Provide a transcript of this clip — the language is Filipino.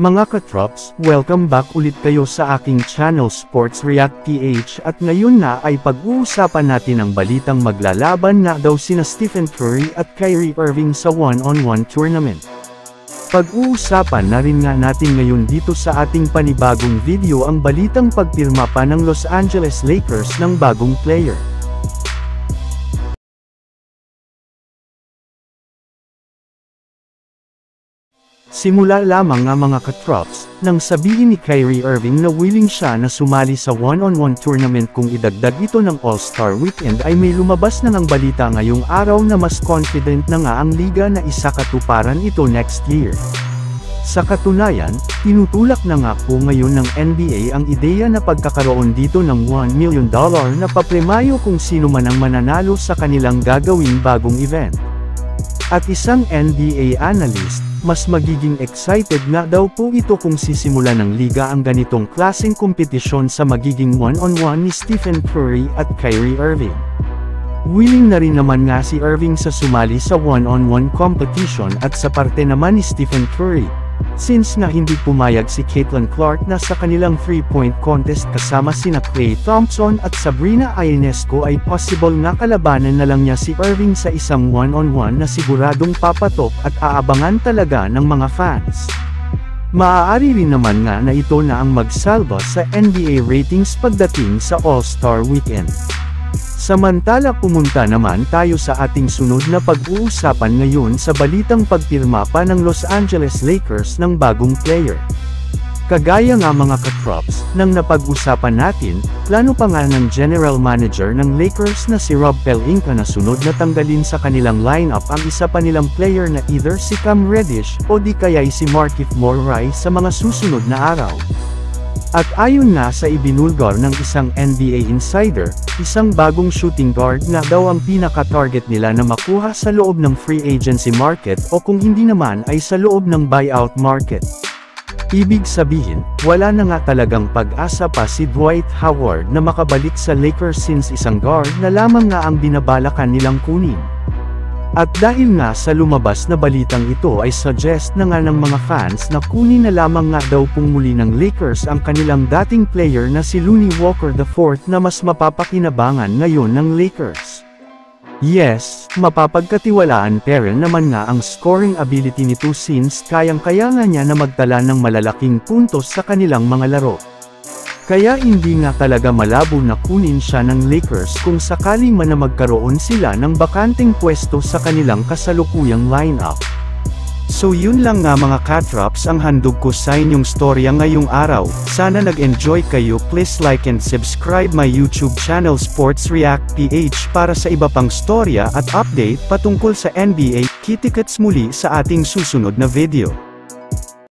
Mga katrops, welcome back ulit kayo sa aking channel Sports React PH at ngayon na ay pag-uusapan natin ang balitang maglalaban na daw sina Stephen Curry at Kyrie Irving sa one-on-one tournament. Pag-uusapan na rin nga natin ngayon dito sa ating panibagong video ang balitang pagpirma pa ng Los Angeles Lakers ng bagong player. Simula lamang nga mga katrops, nang sabihin ni Kyrie Irving na willing siya na sumali sa one-on-one tournament kung idagdag ito ng All-Star Weekend ay may lumabas na ng balita ngayong araw na mas confident na nga ang liga na isakatuparan ito next year. Sa katunayan, tinutulak na nga po ngayon ng NBA ang ideya na pagkakaroon dito ng $1 million na papremyo kung sino man ang mananalo sa kanilang gagawing bagong event. At isang NBA analyst, mas magiging excited nga daw po ito kung sisimulan ng liga ang ganitong klaseng kompetisyon sa magiging one-on-one ni Stephen Curry at Kyrie Irving. Willing na rin naman nga si Irving sa sumali sa one-on-one competition at sa parte naman ni Stephen Curry, since na hindi pumayag si Caitlin Clark na sa kanilang 3-point contest kasama sina Klay Thompson at Sabrina Ionescu ay possible nga kalabanan na lang niya si Irving sa isang one-on-one na siguradong papatok at aabangan talaga ng mga fans. Maaari rin naman nga na ito na ang magsalba sa NBA ratings pagdating sa All-Star Weekend. Samantala pumunta naman tayo sa ating sunod na pag-uusapan ngayon sa balitang pagpirma pa ng Los Angeles Lakers ng bagong player. Kagaya nga mga katrops, nang napag-usapan natin, plano pa nga ng general manager ng Lakers na si Rob Pelinka na sunod na tanggalin sa kanilang lineup ang isa pa nilang player na either si Cam Reddish o di kaya'y si Markieff Morris sa mga susunod na araw. At ayon nga sa ibinulgar ng isang NBA insider, isang bagong shooting guard na daw ang pinaka-target nila na makuha sa loob ng free agency market o kung hindi naman ay sa loob ng buyout market. Ibig sabihin, wala na nga talagang pag-asa pa si Dwight Howard na makabalik sa Lakers since isang guard na lamang nga ang binabalakan nilang kunin. At dahil nga sa lumabas na balitang ito ay suggest na nga ng mga fans na kunin na lamang nga daw pong muli ng Lakers ang kanilang dating player na si Lonnie Walker IV na mas mapapakinabangan ngayon ng Lakers. Yes, mapapagkatiwalaan pero naman nga ang scoring ability nito since kayang-kaya nga niya na magtala ng malalaking puntos sa kanilang mga laro. Kaya hindi nga talaga malabo na kunin siya ng Lakers kung sakaling man na magkaroon sila ng bakanteng pwesto sa kanilang kasalukuyang lineup. So yun lang nga mga katrops ang handog ko sa inyong storya ngayong araw. Sana nag-enjoy kayo. Please like and subscribe my YouTube channel Sports React PH para sa iba pang storya at update patungkol sa NBA. Kita-kits muli sa ating susunod na video.